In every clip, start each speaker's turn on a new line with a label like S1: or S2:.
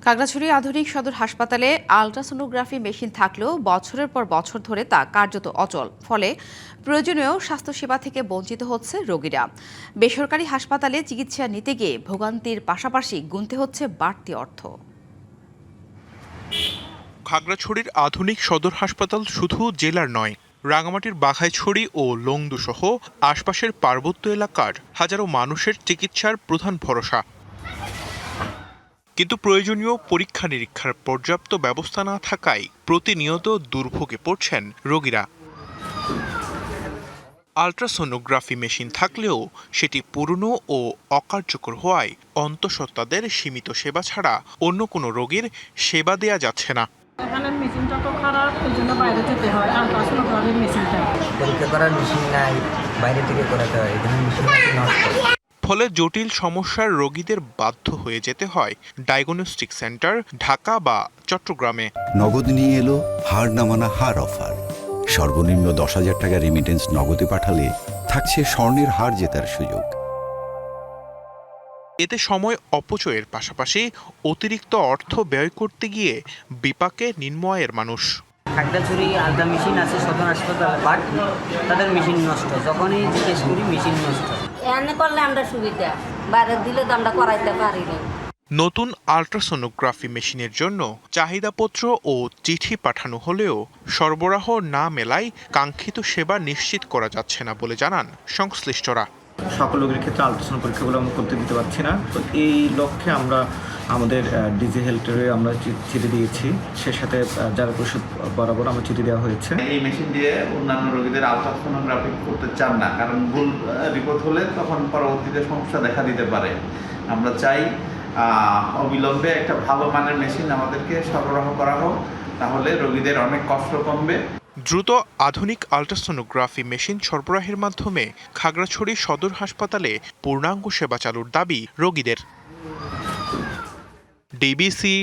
S1: খাগড়াছড়ি আধুনিক সদর হাসপাতালে আলট্রাসোনোগ্রাফি মেশিন থাকলেও বছরের পর বছর ধরে তা কার্যত অচল। ফলে প্রয়োজনীয় স্বাস্থ্যসেবা থেকে বঞ্চিত হচ্ছে রোগীরা। বেসরকারি হাসপাতালে চিকিৎসা নিতে গিয়ে ভোগান্তির পাশাপাশি গুনতে হচ্ছে বাড়তি অর্থ।
S2: খাগড়াছড়ির আধুনিক সদর হাসপাতাল শুধু জেলার নয়, রাঙামাটির বাঘাইছড়ি ও লংদু সহ আশপাশের পার্বত্য এলাকার হাজারো মানুষের চিকিৎসার প্রধান ভরসা। কিন্তু প্রয়োজনীয় পরীক্ষা নিরীক্ষার পর্যাপ্ত ব্যবস্থা না থাকায় প্রতিনিয়ত দুর্ভোগে পড়ছেন রোগীরা। আলট্রাসোনোগ্রাফি মেশিন থাকলেও সেটি পুরনো ও অকার্যকর হওয়ায় অন্তঃসত্ত্বাদের সীমিত সেবা ছাড়া অন্য কোনো রোগীর সেবা দেয়া যাচ্ছে না।
S3: এখানে মেশিনটা তো খারাপ, এই জন্য বাইরে যেতে হয়। আলট্রাসোনোগ্রাফির মেশিনটা
S4: পরীক্ষা করার মেশিন নাই, বাইরে থেকে করাতে হয়, এখানে মেশিন নষ্ট।
S2: ফলে জটিল সমস্যার রোগীদের বাধ্য হয়ে যেতে হয় ডায়াগনস্টিক সেন্টার ঢাকা বা চট্টগ্রামে।
S5: নগদ নিয়ে এলো হার না মানা হার অফার। সর্বনিম্ন 10,000 টাকা রেমিটেন্স নগদে পাঠালে থাকছে স্বর্ণের হার জেতার সুযোগ।
S2: এতে সময় অপচয়ের পাশাপাশি অতিরিক্ত অর্থ ব্যয় করতে গিয়ে বিপাকে নিম্ন আয়ের মানুষ।
S4: খাগড়াছড়ি আলাদা মেশিন আছে সদর হাসপাতালে, বাট তাদের মেশিন নষ্ট। যখনই জিজ্ঞেস করি মেশিন নষ্ট।
S6: এনে করলে আমরা সুবিধা, বাইরে দিলে তো আমরা করাইতে পারি না।
S2: নতুন আলট্রাসোনোগ্রাফি মেশিনের জন্য চাহিদাপত্র ও চিঠি পাঠানো হলেও সরবরাহ না মেলায় কাঙ্ক্ষিত সেবা নিশ্চিত করা যাচ্ছে না বলে জানান সংশ্লিষ্টরা।
S7: সকল রোগীর ক্ষেত্রে আলট্রাসাউন্ড পরীক্ষাগুলো আমরা করতে দিতে পারছি না। তো এই লক্ষ্যে আমরা আমাদের ডিজি হেলথে আমরা চিঠি দিয়েছি, সে সাথে যারা পরিষদ বরাবর আমার চিঠি দেওয়া হয়েছে।
S8: এই মেশিন দিয়ে অন্যান্য রোগীদের আলট্রাসোনোগ্রাফি করতে চান না, কারণ ভুল রিপোর্ট হলে তখন পরবর্তীতে সমস্যা দেখা দিতে পারে। আমরা চাই অবিলম্বে একটা ভালো মানের মেশিন আমাদেরকে সরবরাহ করা হোক, তাহলে রোগীদের অনেক কষ্ট কমবে।
S2: দ্রুত আধুনিক আলট্রাসোনোগ্রাফি মেশিন সরবরাহের মাধ্যমে খাগড়াছড়ি সদর হাসপাতালে পূর্ণাঙ্গ সেবা চালুর দাবি রোগীদের। DBC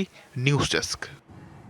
S2: news desk.